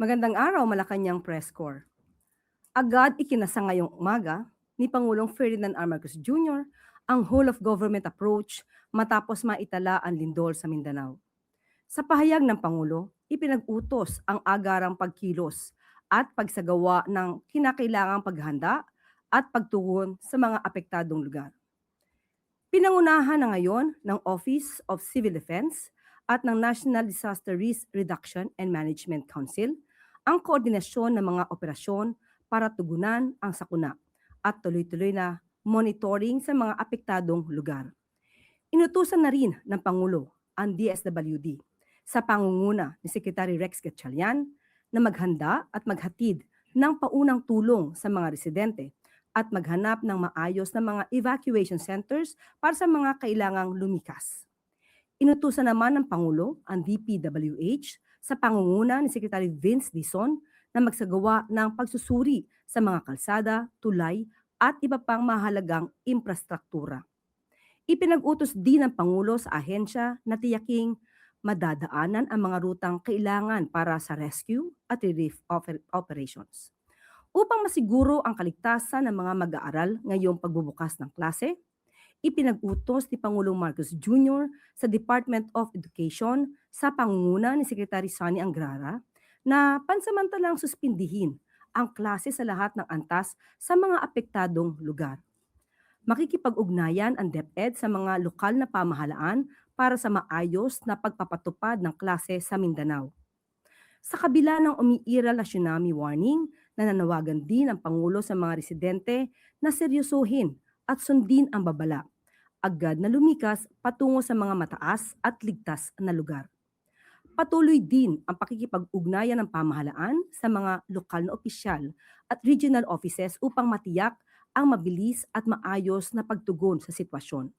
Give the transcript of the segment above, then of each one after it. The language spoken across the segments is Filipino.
Magandang araw, Malacanang Press Corps. Agad ikinasa ngayong umaga ni Pangulong Ferdinand R. Marcos Jr. ang whole-of-government approach matapos maitala ang lindol sa Mindanao. Sa pahayag ng Pangulo, ipinag-utos ang agarang pagkilos at pagsagawa ng kinakailangang paghanda at pagtugon sa mga apektadong lugar. Pinangunahan na ngayon ng Office of Civil Defense at ng National Disaster Risk Reduction and Management Council ang koordinasyon ng mga operasyon para tugunan ang sakuna at tuloy-tuloy na monitoring sa mga apektadong lugar. Inutusan na rin ng Pangulo ang DSWD sa pangunguna ni Secretary Rex Gatchalian na maghanda at maghatid ng paunang tulong sa mga residente at maghanap ng maayos na mga evacuation centers para sa mga kailangang lumikas. Inutusan naman ng Pangulo ang DPWH sa pangunguna ni Secretary Vince Dizon na magsagawa ng pagsusuri sa mga kalsada, tulay at iba pang mahalagang infrastruktura. Ipinag-utos din ng Pangulo sa ahensya na tiyaking madadaanan ang mga rutang kailangan para sa rescue at relief operations. Upang masiguro ang kaligtasan ng mga mag-aaral ngayong pagbubukas ng klase, ipinag-utos ni Pangulong Marcos Jr. sa Department of Education sa pangunguna ni Secretary Sonny Angrara na pansamantalang suspindihin ang klase sa lahat ng antas sa mga apektadong lugar. Makikipag-ugnayan ang DepEd sa mga lokal na pamahalaan para sa maayos na pagpapatupad ng klase sa Mindanao. Sa kabila ng umiiral na tsunami warning, nananawagan din ang Pangulo sa mga residente na seryosohin at sundin ang babala. Agad na lumikas patungo sa mga mataas at ligtas na lugar. Patuloy din ang pakikipag-ugnayan ng pamahalaan sa mga lokal na opisyal at regional offices upang matiyak ang mabilis at maayos na pagtugon sa sitwasyon.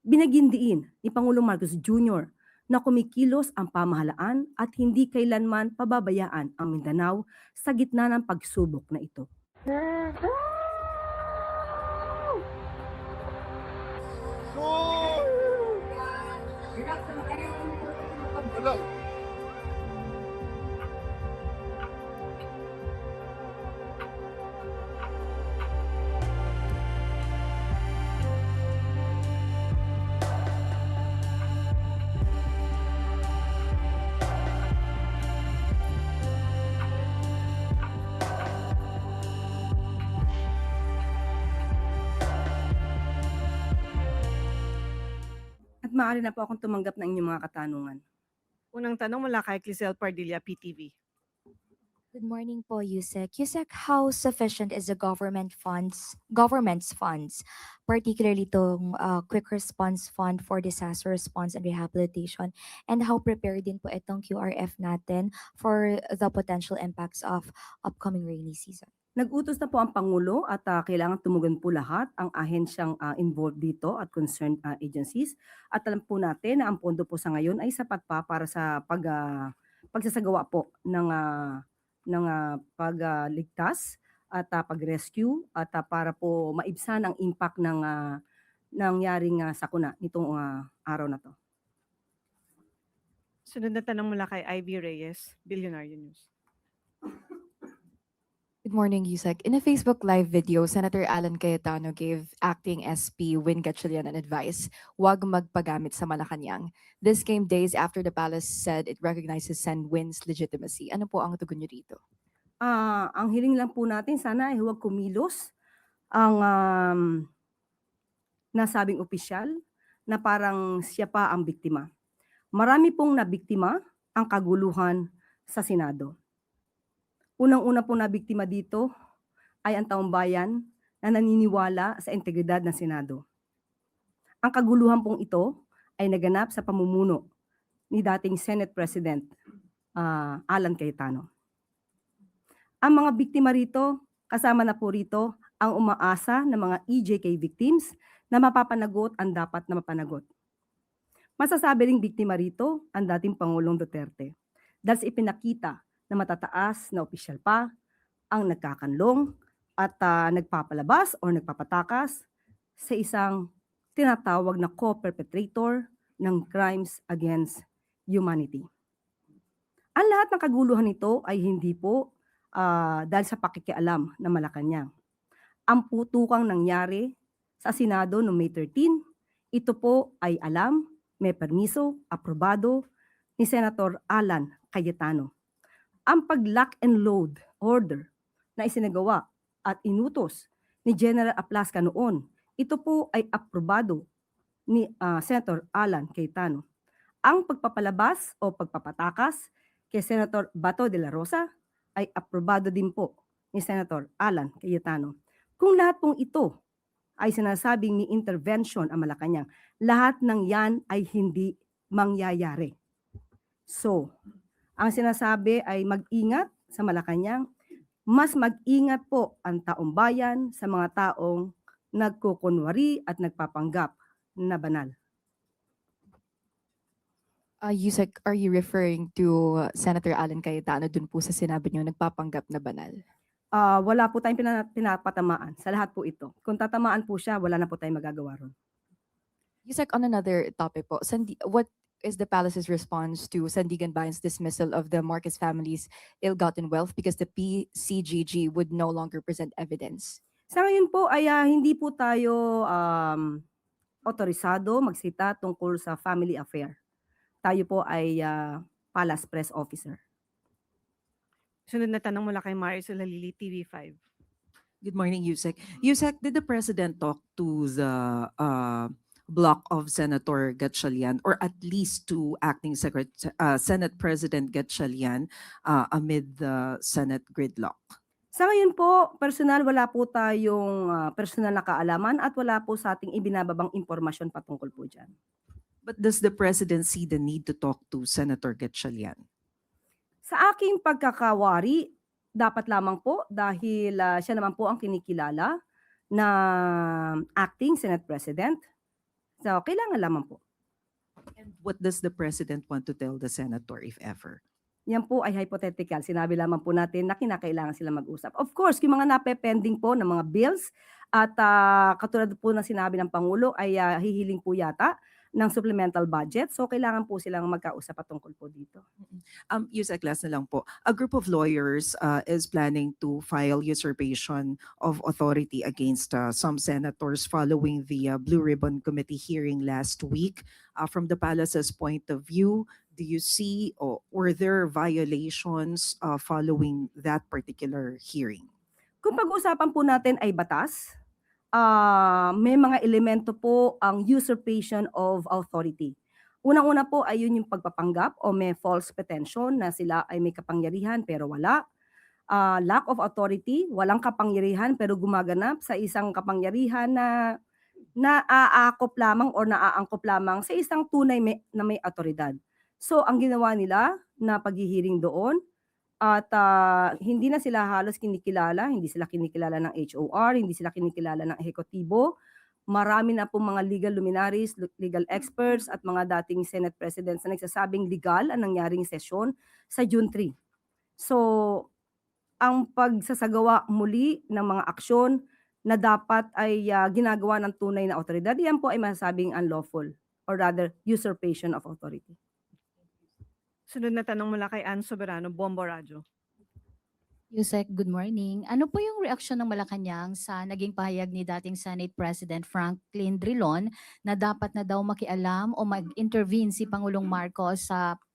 Binagindiin ni Pangulong Marcos Jr. na kumikilos ang pamahalaan at hindi kailanman pababayaan ang Mindanao sa gitna ng pagsubok na ito. At maaari na po akong tumanggap ng inyong mga katanungan. Unang tanong mula kay Clisel Pardilla, PTV. Good morning po, Yusek. Yusek, how sufficient is the government's funds, particularly itong Quick Response Fund for Disaster Response and Rehabilitation, and how prepared din po itong QRF natin for the potential impacts of upcoming rainy season? Nag-utos na po ang Pangulo at kailangan tumugon po lahat ang ahensyang involved dito at concerned agencies. At alam po natin na ang pondo po sa ngayon ay sapat pa para sa pagsasagawa po ng pagligtas at pag-rescue at para po maibsan ang impact ng nangyaring sakuna nitong araw na to. Sunod na tanong mula kay Ivy Reyes, Billionaire News. Good morning, Yusek. In a Facebook Live video, Senator Alan Cayetano gave Acting SP Win Gatchalian an advice, huwag magpagamit sa Malacanang. This came days after the palace said it recognizes Sen. Win's legitimacy. Ano po ang tugon niyo dito? Ang hiling lang po natin sana ay huwag kumilos ang nasabing opisyal na parang siya pa ang biktima. Marami pong nabiktima ang kaguluhan sa Senado. Unang-una pong nabiktima dito ay ang taong bayan na naniniwala sa integridad ng Senado. Ang kaguluhan pong ito ay naganap sa pamumuno ni dating Senate President Alan Cayetano. Ang mga biktima rito, kasama na po rito ang umaasa ng mga EJK victims na mapapanagot ang dapat na mapanagot. Masasabi ring biktima rito ang dating Pangulong Duterte dahil sa ipinakita na matataas na opisyal pa ang nagkakanlong at nagpapalabas o nagpapatakas sa isang tinatawag na co-perpetrator ng crimes against humanity. Ang lahat ng kaguluhan nito ay hindi po dahil sa pakikialam ng Malacanang. Ang putukang nangyari sa Senado noong May 13, ito po ay alam, may permiso, aprobado ni Senator Alan Cayetano. Ang pag-lock and load order na isinagawa at inutos ni General Aplasca noon, ito po ay aprobado ni Senator Alan Cayetano. Ang pagpapalabas o pagpapatakas kay Senator Bato de la Rosa ay aprobado din po ni Senator Alan Cayetano. Kung lahat pong ito ay sinasabing ni intervention ang Malacanang, lahat ng yan ay hindi mangyayari. So, ang sinasabi ay mag-ingat sa Malacanang, mas mag-ingat po ang taong bayan sa mga taong nagkukunwari at nagpapanggap na banal. Yusek, are you referring to Senator Alan Cayetano dun po sa sinabi niyo nagpapanggap na banal? Wala po tayong pinapatamaan sa lahat po ito. Kung tatamaan po siya, wala na po tayong magagawa ron. Yusek, on another topic po, what is the palace's response to Sandigan Bayan's dismissal of the Marcos family's ill-gotten wealth because the PCGG would no longer present evidence? Sa ngayon po ay hindi po tayo otorisado magsita tungkol sa family affair. Tayo po ay Palace Press Officer. Sunod na tanong mula kay Marisol Halili, TV5. Good morning, Yusek. Yusek, did the president talk to the block of Senator Gatchalian, or at least to acting Senate President Gatchalian amid the Senate gridlock? Sa ngayon po, personal wala po tayong personal na kaalaman at wala po sa ating ibinababang impormasyon patungkol po dyan. But does the president see the need to talk to Senator Gatchalian? Sa aking pagkakawari, dapat lamang po dahil siya naman po ang kinikilala na acting Senate President. So, kailangan lamang po. And what does the president want to tell the senator, if ever? Yan po ay hypothetical. Sinabi lamang po natin na kinakailangan sila mag-usap. Of course, yung mga napepending po ng mga bills at katulad po ng sinabi ng Pangulo ay hihiling po yata ng supplemental budget. So, kailangan po silang magkausap patungkol po dito. Yusek, last na lang po. A group of lawyers is planning to file usurpation of authority against some senators following the Blue Ribbon Committee hearing last week. From the palace's point of view, do you see or were there violations following that particular hearing? Kung pag-uusapan po natin ay batas, may mga elemento po ang usurpation of authority. Unang-una po ay yun yung pagpapanggap o may false pretension na sila ay may kapangyarihan pero wala. Lack of authority, walang kapangyarihan pero gumaganap sa isang kapangyarihan na naaakop lamang o naaangkop lamang sa isang tunay na may otoridad. So ang ginawa nila na paghihiring doon at hindi na sila halos kinikilala, hindi sila kinikilala ng HOR, hindi sila kinikilala ng ehekutibo. Marami na po mga legal luminaries, legal experts at mga dating Senate Presidents na nagsasabing legal ang nangyaring sesyon sa June 3. So, ang pagsasagawa muli ng mga aksyon na dapat ay ginagawa ng tunay na otoridad, yan po ay masasabing unlawful or rather usurpation of authority. Sunod na tanong mula kay Ann Soberano, Bombo Radyo. Yusek, good morning. Ano po yung reaksyon ng Malacanang sa naging pahayag ni dating Senate President Franklin Drilon na dapat na daw makialam o mag-intervene si Pangulong Marcos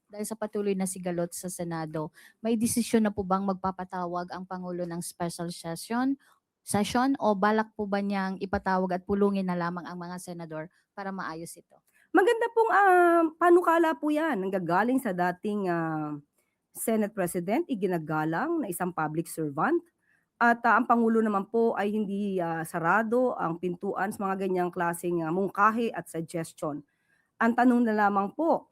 dahil sa patuloy na sigalot sa Senado? May desisyon na po bang magpapatawag ang Pangulo ng special session o balak po ba niyang ipatawag at pulungin na lamang ang mga senador para maayos ito? Maganda pong panukala po yan. Nanggagaling sa dating Senate President, iginagalang na isang public servant. At ang Pangulo naman po ay hindi sarado ang pintuan sa mga ganyang klaseng mungkahi at suggestion. Ang tanong na lamang po,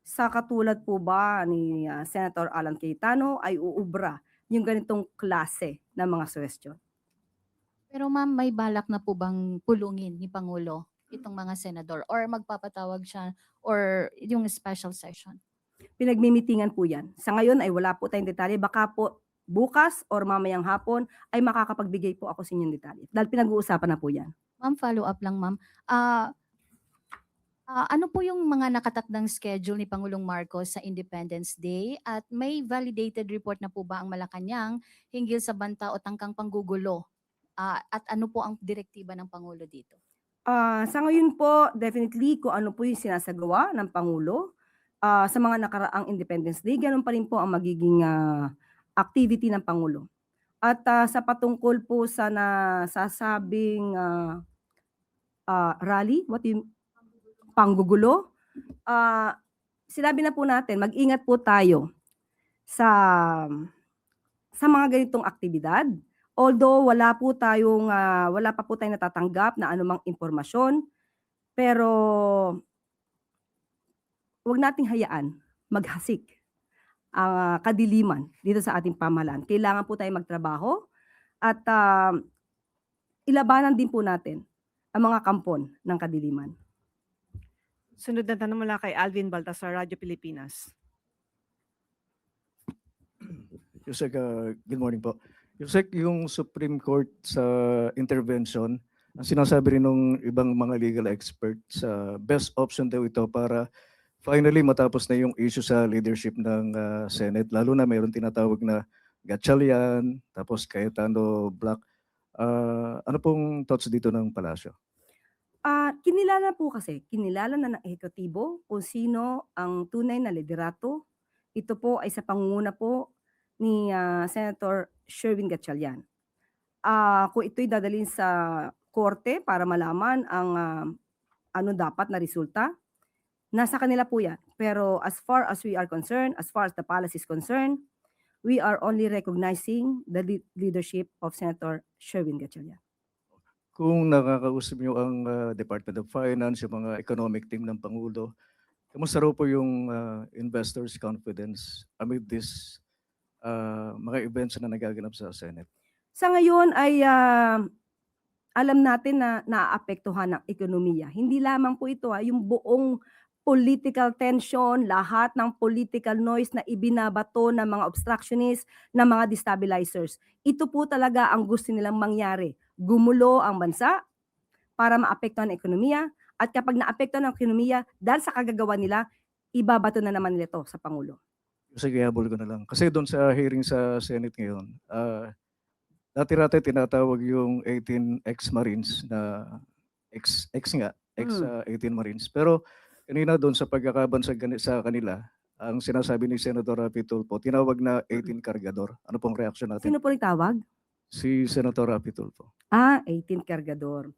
sa katulad po ba ni Senator Alan Cayetano ay uubra yung ganitong klase ng mga suggestion? Pero ma'am, may balak na po bang pulungin ni Pangulo itong mga senador or magpapatawag siya or yung special session? Pinagmimitingan po yan. Sa ngayon ay wala po tayong detalye. Baka po bukas or mamayang hapon ay makakapagbigay po ako sa inyong detalye. Dahil pinag-uusapan na po yan. Ma'am, follow up lang ma'am. Ano po yung mga nakatakdang schedule ni Pangulong Marcos sa Independence Day at may validated report na po ba ang Malacanang hinggil sa banta o tangkang panggugulo? At ano po ang direktiba ng Pangulo dito? Sa ngayon po, definitely kung ano po yung sinasagawa ng Pangulo sa mga nakaraang Independence Day, ganun pa rin po ang magiging activity ng Pangulo. At sa patungkol po sa nasasabing rally, panggugulo, sinabi na po natin, mag-ingat po tayo sa mga ganitong aktibidad. Although wala pa po tayong natatanggap na anumang impormasyon, pero wag nating hayaan maghasik ang kadiliman dito sa ating pamahalaan. Kailangan po tayong magtrabaho at ilabanan din po natin ang mga kampon ng kadiliman. Sunod na tanong mula kay Alvin Baltasar, Radyo Pilipinas. Yusek, good morning po. Yusek, yung Supreme Court sa intervention, ang sinasabi rin ng ibang mga legal experts, best option daw ito para finally matapos na yung issue sa leadership ng Senate. Lalo na mayroon tinatawag na Gatchalian, tapos Cayetano Black. Ano pong thoughts dito ng palasyo? Kinilala na ng ehekutibo kung sino ang tunay na liderato. Ito po ay sa pangunguna po ni Senator Sherwin Gatchalian. Kung ito'y dadalhin sa korte para malaman ang ano dapat na resulta, nasa kanila po yan. Pero as far as we are concerned, as far as the palace is concerned, we are only recognizing the leadership of Senator Sherwin Gatchalian. Kung nakakausap niyo ang Department of Finance, yung mga economic team ng Pangulo, kamusta raw po yung investors' confidence amid this mga events na nagaganap sa Senate? Sa ngayon ay alam natin na naaapektuhan ng ekonomiya. Hindi lamang po ito, yung buong political tension, lahat ng political noise na ibinabato ng mga obstructionists, ng mga destabilizers. Ito po talaga ang gusto nilang mangyari. Gumulo ang bansa para maapektuhan ang ekonomiya, at kapag naapektuhan ang ekonomiya, dahil sa kagagawa nila, ibabato na naman nila ito sa Pangulo. Sige, habol ko na lang. Kasi doon sa hearing sa Senate ngayon, dati-rati tinatawag yung 18 ex-Marines na ex-18 Marines. Pero kanina doon sa pagkakabansa sa kanila, ang sinasabi ni Senator Rapi Tulfo, tinawag na 18 Cargador. Ano pong reaksyon natin? Sino po rin tawag? Si Senator Rapi Tulfo. 18 Cargador.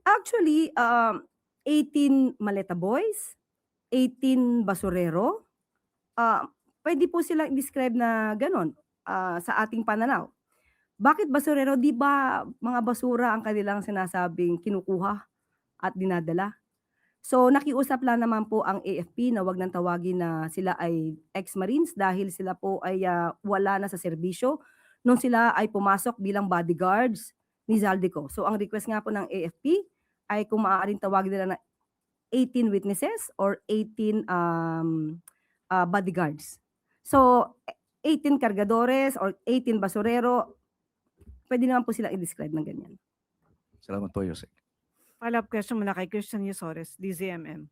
Actually, 18 maleta boys, 18 basurero, pwede po silang i-describe na ganon sa ating pananaw. Bakit basurero? Di ba mga basura ang kanilang sinasabing kinukuha at dinadala? So nakiusap lang naman po ang AFP na wag nang tawagin na sila ay ex-Marines dahil sila po ay wala na sa serbisyo nung sila ay pumasok bilang bodyguards ni Zaldico. So ang request nga po ng AFP ay kung maaaring tawagin nila na 18 witnesses or 18 bodyguards. So 18 cargadores or 18 basurero, pwede naman po silang i-describe ng ganyan. Salamat po, Yusek. Follow-up question mula kay Christian Yusores, DZMM.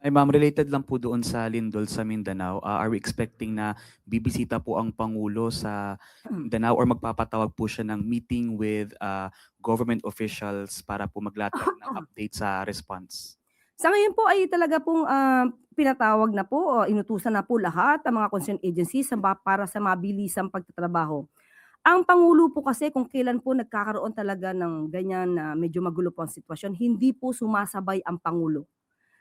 Ay ma'am, related lang po doon sa lindol sa Mindanao. Are we expecting na bibisita po ang Pangulo sa Mindanao or magpapatawag po siya ng meeting with government officials para po maglatag ng update sa response? Sa ngayon po ay talaga pong pinatawag na po o inutusan na po lahat ng mga concerned agencies para sa mabilisang pagtatrabaho. Ang Pangulo po kasi kung kailan po nagkakaroon talaga ng ganyan na medyo magulo po ang sitwasyon, hindi po sumasabay ang Pangulo.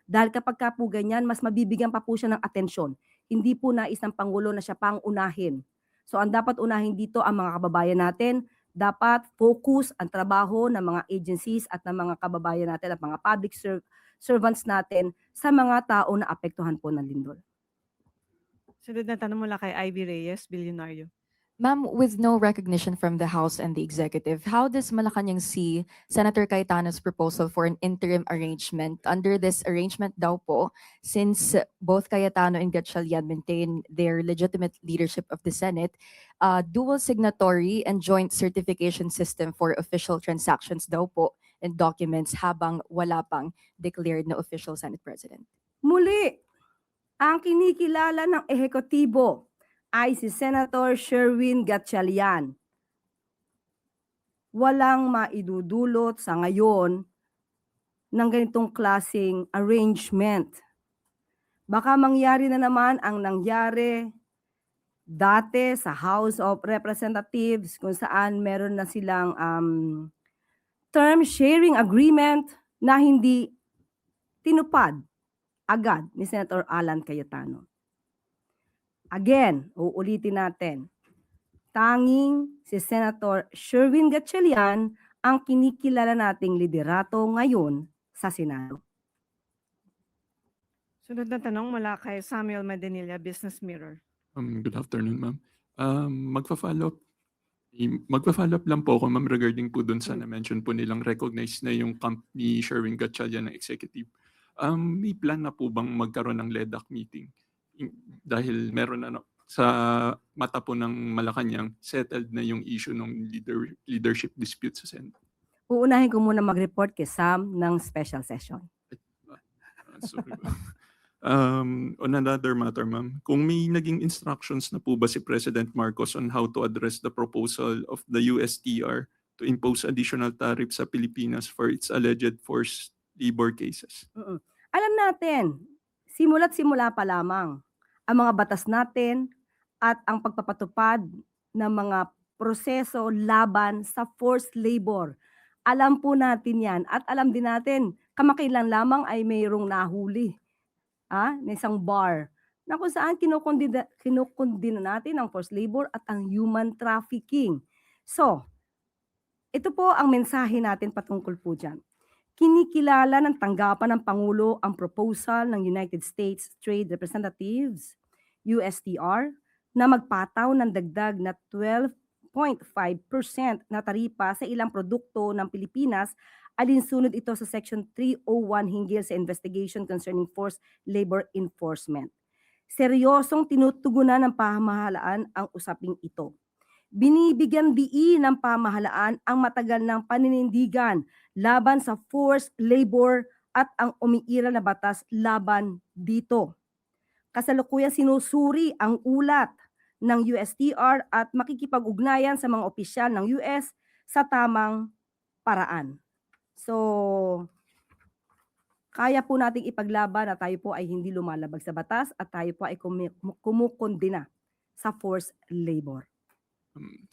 Dahil kapag ka po ganyan, mas mabibigyan pa po siya ng atensyon. Hindi po nais ng Pangulo na siya pang unahin. So ang dapat unahin dito ang mga kababayan natin, dapat focus ang trabaho ng mga agencies at ng mga kababayan natin at mga public servants natin sa mga tao na apektuhan po ng lindol. Sunod na tanong mula kay Ivy Reyes, Bilyonaryo. Ma'am, with no recognition from the House and the Executive, how does Malacanang see Senator Cayetano's proposal for an interim arrangement? Under this arrangement daw po, since both Cayetano and Gatchalian maintain their legitimate leadership of the Senate, dual signatory and joint certification system for official transactions daw po and documents habang wala pang declared na official Senate President. Muli, ang kinikilala ng ehekutibo ay si Senator Sherwin Gatchalian. Walang maidudulot sa ngayon ng ganitong klaseng arrangement. Baka mangyari na naman ang nangyari dati sa House of Representatives kung saan meron na silang term sharing agreement na hindi tinupad agad ni Senator Alan Cayetano. Again, uulitin natin, tanging si Senator Sherwin Gatchalian ang kinikilala nating liderato ngayon sa Senado. Sunod na tanong mula kay Samuel Madenilla, Business Mirror. Good afternoon, ma'am. Magpa-follow up lang po ako, ma'am, regarding po dun sa na-mention po nilang recognize na yung camp ni Sherwin Gatchalian ng executive. May plan na po bang magkaroon ng LEDAC meeting? Dahil meron na sa mata po ng Malacanang, settled na yung issue ng leadership dispute sa Senate. Uunahin ko muna mag-report kay Sam ng special session. Sorry po. On another matter, ma'am, kung may naging instructions na po ba si President Marcos on how to address the proposal of the USTR to impose additional tariffs sa Pilipinas for its alleged forced labor cases? Alam natin, simula't simula pa lamang ang mga batas natin at ang pagpapatupad ng mga proseso laban sa forced labor. Alam po natin yan at alam din natin, kamakailan lamang ay mayroong nahuli na isang bar na kung saan kinukundina natin ang forced labor at ang human trafficking. So, ito po ang mensahe natin patungkol po dyan. Kinikilala ng tanggapan ng Pangulo ang proposal ng United States Trade Representatives, USTR, na magpataw ng dagdag na 12.5% na taripa sa ilang produkto ng Pilipinas alinsunod ito sa Section 301 hinggil sa investigation concerning forced labor enforcement. Seryosong tinutugunan ng pamahalaan ang usaping ito. Binibigyan diin ng pamahalaan ang matagal ng paninindigan laban sa forced labor at ang umiiral na batas laban dito. Kasalukuyan sinusuri ang ulat ng USTR at makikipag-ugnayan sa mga opisyal ng US sa tamang paraan. So, kaya po nating ipaglaban na tayo po ay hindi lumalabag sa batas at tayo po ay kumukondina sa forced labor.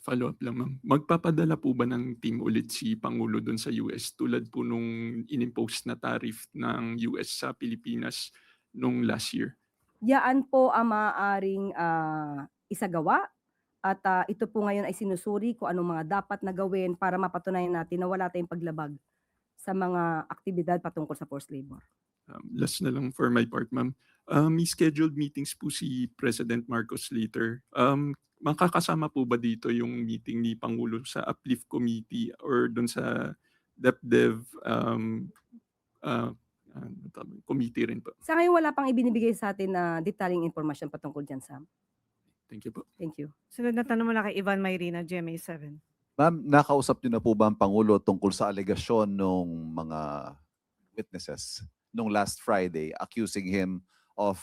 Follow up lang, ma'am. Magpapadala po ba ng team ulit si Pangulo dun sa US tulad po nung inimpose na tariff ng US sa Pilipinas nung last year? Yaan po ang maaaring isagawa at ito po ngayon ay sinusuri kung anong mga dapat na gawin para mapatunayan natin na wala tayong paglabag sa mga aktibidad patungkol sa forced labor. Last na lang for my part, ma'am. May scheduled meetings po si President Marcos later. Makakasama po ba dito yung meeting ni Pangulo sa Uplift Committee or dun sa DepDev committee rin po? Sa ngayon wala pang ibinibigay sa atin na detaling information patungkol dyan, Sam. Thank you po. Thank you. Sunod na tanong mula kay Ivan Mayrina, GMA7. Ma'am, nakausap niyo na po ba ang Pangulo tungkol sa alegasyon ng mga witnesses nung last Friday accusing him of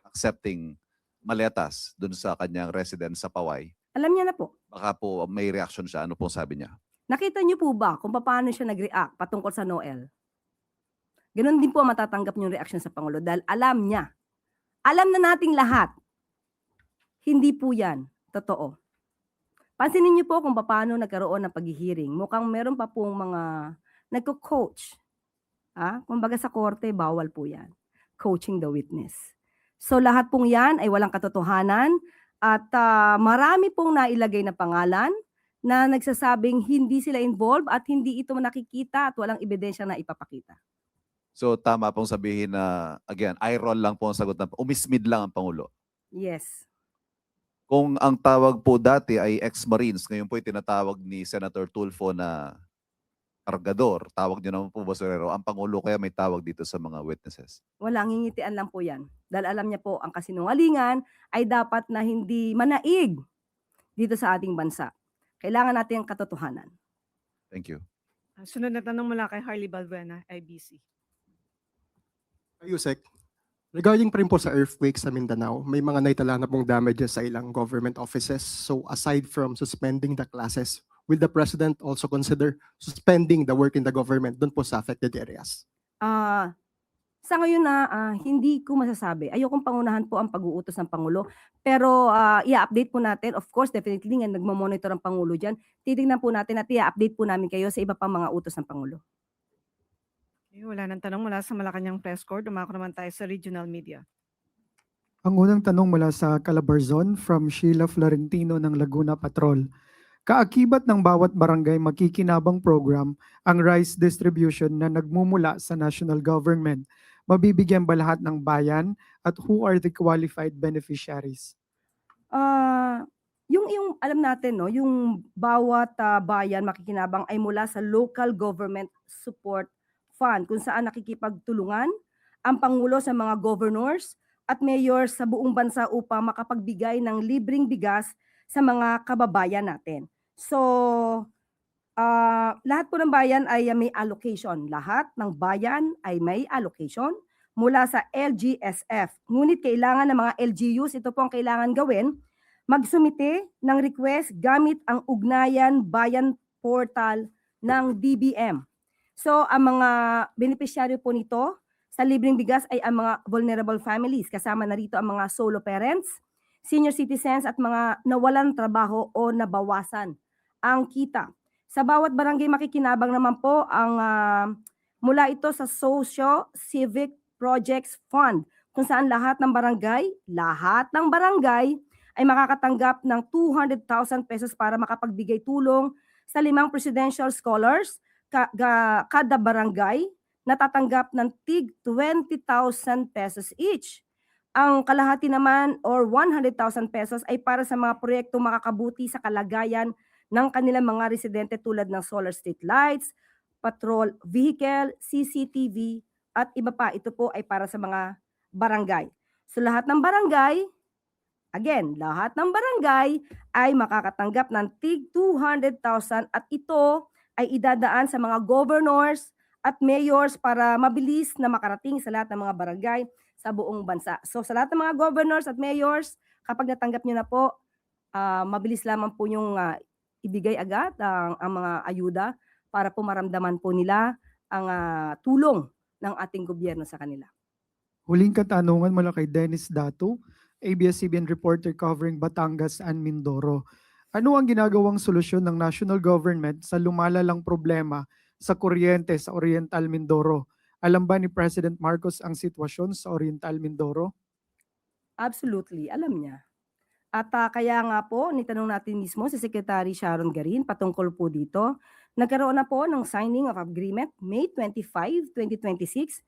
accepting maletas dun sa kanyang residence sa Paway? Alam niya na po. Baka po may reaction siya. Ano pong sabi niya? Nakita niyo po ba kung paano siya nag-react patungkol sa Noel? Ganon din po ang matatanggap niyong reaction sa Pangulo dahil alam niya. Alam na nating lahat. Hindi po yan totoo. Pansinin niyo po kung paano nagkaroon ng paghihiring. Mukhang meron pa pong mga nagko-coach. Kumbaga sa korte, bawal po yan. Coaching the witness. So lahat pong yan ay walang katotohanan at marami pong nailagay na pangalan na nagsasabing hindi sila involved at hindi ito nakikita at walang ebidensya na ipapakita. So tama pong sabihin na, again, eye roll lang po ang sagot na, umismid lang ang Pangulo. Yes. Kung ang tawag po dati ay ex-Marines, ngayon po tinatawag ni Senator Tulfo na kargador, tawag niyo naman po, Basurero, ang Pangulo kaya may tawag dito sa mga witnesses? Walang ngingitian lang po yan. Dahil alam niya po ang kasinungalingan ay dapat na hindi manaig dito sa ating bansa. Kailangan natin ang katotohanan. Thank you. Sunod na tanong mula kay Harley Balbuena, IBC. Yusek, regarding pa rin po sa earthquake sa Mindanao, may mga naitala na pong damages sa ilang government offices. So aside from suspending the classes, will the President also consider suspending the work in the government dun po sa affected areas? Sa ngayon na hindi ko masasabi. Ayokong pangunahan po ang pag-uutos ng Pangulo. Pero i-update po natin. Of course, definitely nga nagmamonitor ang Pangulo dyan. Titignan po natin at i-update po namin kayo sa iba pang mga utos ng Pangulo. Okay, wala nang tanong mula sa Malacanang Press Corps. Dumako naman tayo sa regional media. Ang unang tanong mula sa Calabarzon from Sheila Florentino ng Laguna Patrol. Kaakibat ng bawat barangay makikinabang program ang rice distribution na nagmumula sa national government. Mabibigyan ba lahat ng bayan at who are the qualified beneficiaries? Yung alam natin, no, yung bawat bayan makikinabang ay mula sa Local Government Support Fund kung saan nakikipagtulungan ang Pangulo sa mga governors at mayors sa buong bansa upang makapagbigay ng libreng bigas sa mga kababayan natin. So, lahat po ng bayan ay may allocation. Lahat ng bayan ay may allocation mula sa LGSF. Ngunit kailangan ng mga LGUs, ito po ang kailangan gawin, magsumite ng request gamit ang Ugnayan Bayan Portal ng DBM. So, ang mga beneficiaryo po nito sa libreng bigas ay ang mga vulnerable families. Kasama na rito ang mga solo parents, senior citizens at mga nawalan trabaho o nabawasan ang kita. Sa bawat barangay makikinabang naman po ang mula ito sa Socio-Civic Projects Fund kung saan lahat ng barangay ay makakatanggap ng 200,000 pesos para makapagbigay tulong sa 5 presidential scholars. Kada barangay natatanggap ng tig 20,000 pesos each. Ang kalahati naman or 100,000 pesos ay para sa mga proyekto makakabuti sa kalagayan ng kanilang mga residente tulad ng solar street lights, patrol vehicle, CCTV at iba pa. Ito po ay para sa mga barangay. So lahat ng barangay ay makakatanggap ng tig 200,000 at ito ay idadaan sa mga governors at mayors para mabilis na makarating sa lahat ng mga barangay sa buong bansa. So sa lahat ng mga governors at mayors, kapag natanggap nyo na po, mabilis lamang po yung ibigay agad ang mga ayuda para po maramdaman po nila ang tulong ng ating gobyerno sa kanila. Huling katanungan mula kay Dennis Dato, ABS-CBN reporter covering Batangas and Mindoro. Ano ang ginagawang solusyon ng national government sa lumalalang problema sa kuryente sa Oriental Mindoro? Alam ba ni President Marcos ang sitwasyon sa Oriental Mindoro? Absolutely, alam niya. At kaya nga po, nitanong natin mismo si Secretary Sharon Garin patungkol po dito. Nagkaroon na po ng signing of agreement May 25, 2026.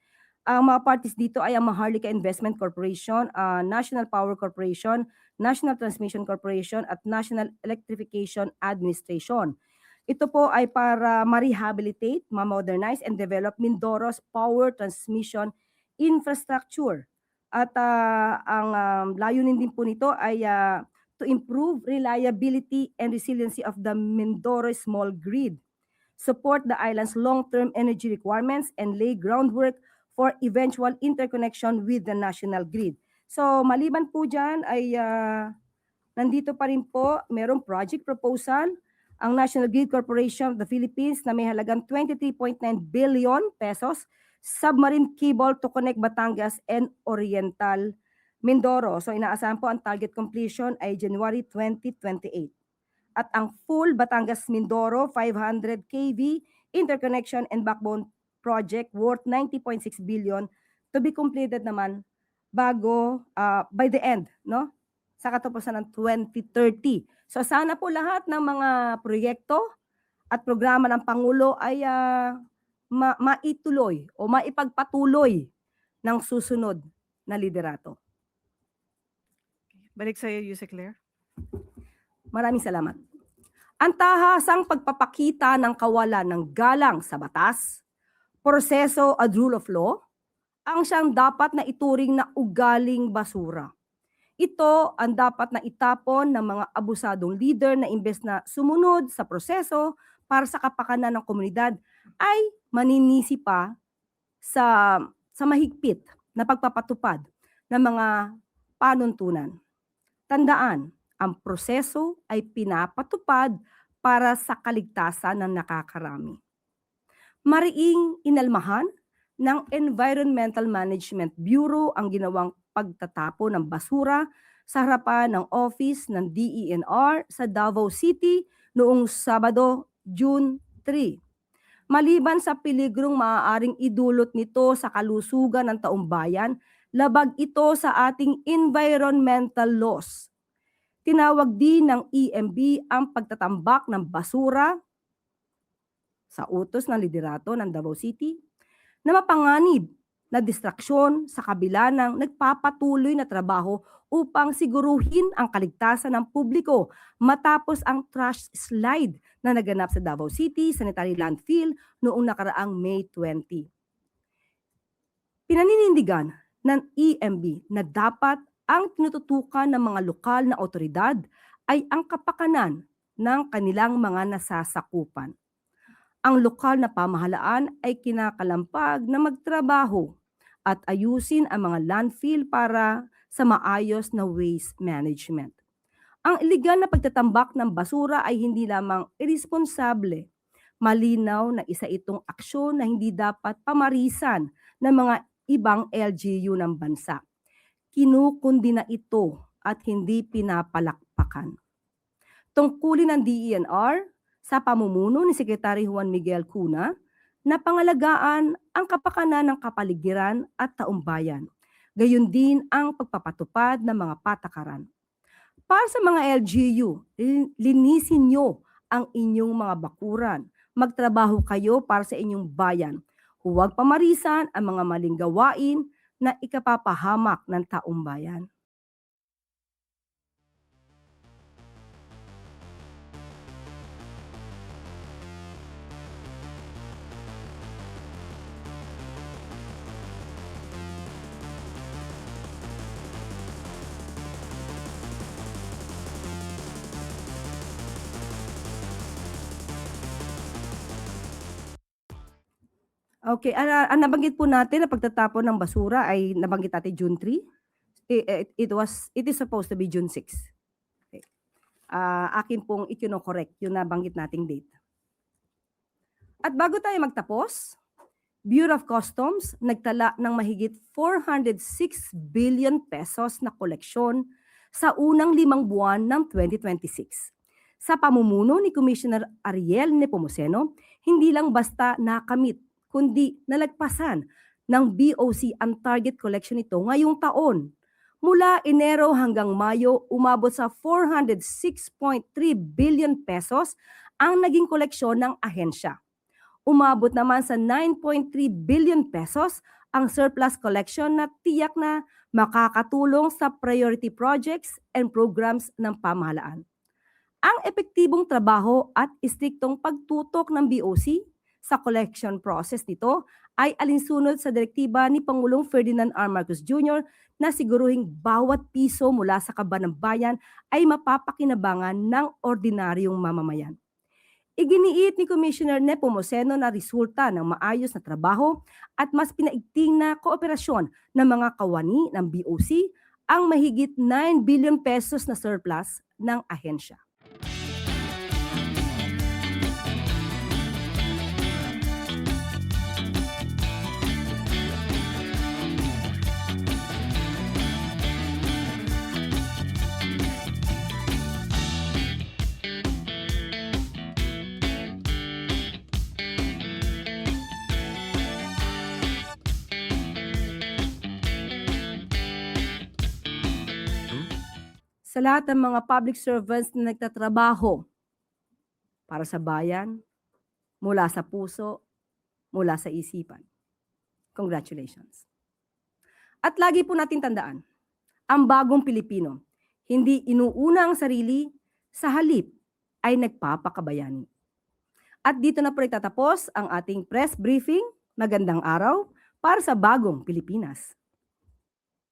Ang mga parties dito ay ang Maharlika Investment Corporation, National Power Corporation, National Transmission Corporation at National Electrification Administration. Ito po ay para ma-rehabilitate, ma-modernize and develop Mindoro's power transmission infrastructure. At ang layunin din po nito ay to improve reliability and resiliency of the Mindoro small grid, support the island's long-term energy requirements, and lay groundwork for eventual interconnection with the national grid. So maliban po dyan ay nandito pa rin po, merong project proposal ang National Grid Corporation of the Philippines na may halagang 23.9 billion pesos submarine cable to connect Batangas and Oriental Mindoro. So inaasahan po ang target completion ay January 2028. At ang full Batangas Mindoro 500 kV interconnection and backbone project worth 90.6 billion to be completed naman bago by the end, no? Sa katapusan ng 2030. So sana po lahat ng mga proyekto at programa ng Pangulo ay maituloy o maipagpatuloy ng susunod na liderato. Balik sa iyo, Yusek Claire. Maraming salamat. Ang tahasang pagpapakita ng kawalan ng galang sa batas, proseso at rule of law, ang siyang dapat na ituring na ugaling basura. Ito ang dapat na itapon ng mga abusadong leader na imbes na sumunod sa proseso para sa kapakanan ng komunidad ay maninisi pa sa mahigpit na pagpapatupad ng mga panuntunan. Tandaan, ang proseso ay pinapatupad para sa kaligtasan ng nakakarami. Mariing inalmahan ng Environmental Management Bureau ang ginawang pagtatapon ng basura sa harapan ng office ng DENR sa Davao City noong Sabado, June 3. Maliban sa peligrong maaaring idulot nito sa kalusugan ng taumbayan, labag ito sa ating environmental laws. Tinawag din ng EMB ang pagtatambak ng basura sa utos ng liderato ng Davao City na mapanganib na distraksyon sa kabila ng nagpapatuloy na trabaho upang siguruhin ang kaligtasan ng publiko matapos ang trash slide na naganap sa Davao City Sanitary Landfill noong nakaraang May 20. Pinaninindigan ng EMB na dapat ang tinututukan ng mga lokal na otoridad ay ang kapakanan ng kanilang mga nasasakupan. Ang lokal na pamahalaan ay kinakalampag na magtrabaho at ayusin ang mga landfill para sa maayos na waste management. Ang iligal na pagtatambak ng basura ay hindi lamang irresponsable. Malinaw na isa itong aksyon na hindi dapat pamarisan ng mga ibang LGU ng bansa. Kinukundi na ito at hindi pinapalakpakan. Tungkulin ng DENR sa pamumuno ni Secretary Juan Miguel Cuna na pangalagaan ang kapakanan ng kapaligiran at taumbayan. Gayon din ang pagpapatupad ng mga patakaran. Para sa mga LGU, linisin nyo ang inyong mga bakuran. Magtrabaho kayo para sa inyong bayan. Huwag pamarisan ang mga maling gawain na ikapapahamak ng taumbayan. Okay, ang nabanggit po natin na pagtatapon ng basura ay nabanggit natin June 3. It is supposed to be June 6. Okay. Akin pong ikino-correct yung nabanggit nating date. At bago tayo magtapos, Bureau of Customs nagtala ng mahigit 406 billion pesos na koleksyon sa unang 5 buwan ng 2026. Sa pamumuno ni Commissioner Ariel Nepomuceno, hindi lang basta nakamit kundi nalagpasan ng BOC ang target collection nito ngayong taon. Mula Enero hanggang Mayo, umabot sa 406.3 billion pesos ang naging koleksyon ng ahensya. Umabot naman sa 9.3 billion pesos ang surplus collection na tiyak na makakatulong sa priority projects and programs ng pamahalaan. Ang epektibong trabaho at istriktong pagtutok ng BOC sa collection process nito ay alinsunod sa direktiba ni Pangulong Ferdinand R. Marcos Jr. na siguruhing bawat piso mula sa kaban ng bayan ay mapapakinabangan ng ordinaryong mamamayan. Iginiit ni Commissioner Nepomuceno na resulta ng maayos na trabaho at mas pinaigting na kooperasyon ng mga kawani ng BOC ang mahigit 9 billion pesos na surplus ng ahensya. Sa lahat ng mga public servants na nagtatrabaho para sa bayan, mula sa puso, mula sa isipan. Congratulations. At lagi po natin tandaan, ang bagong Pilipino, hindi inuuna ang sarili, sa halip ay nagpapakabayani. At dito na po nagtatapos ang ating press briefing. Magandang araw para sa bagong Pilipinas.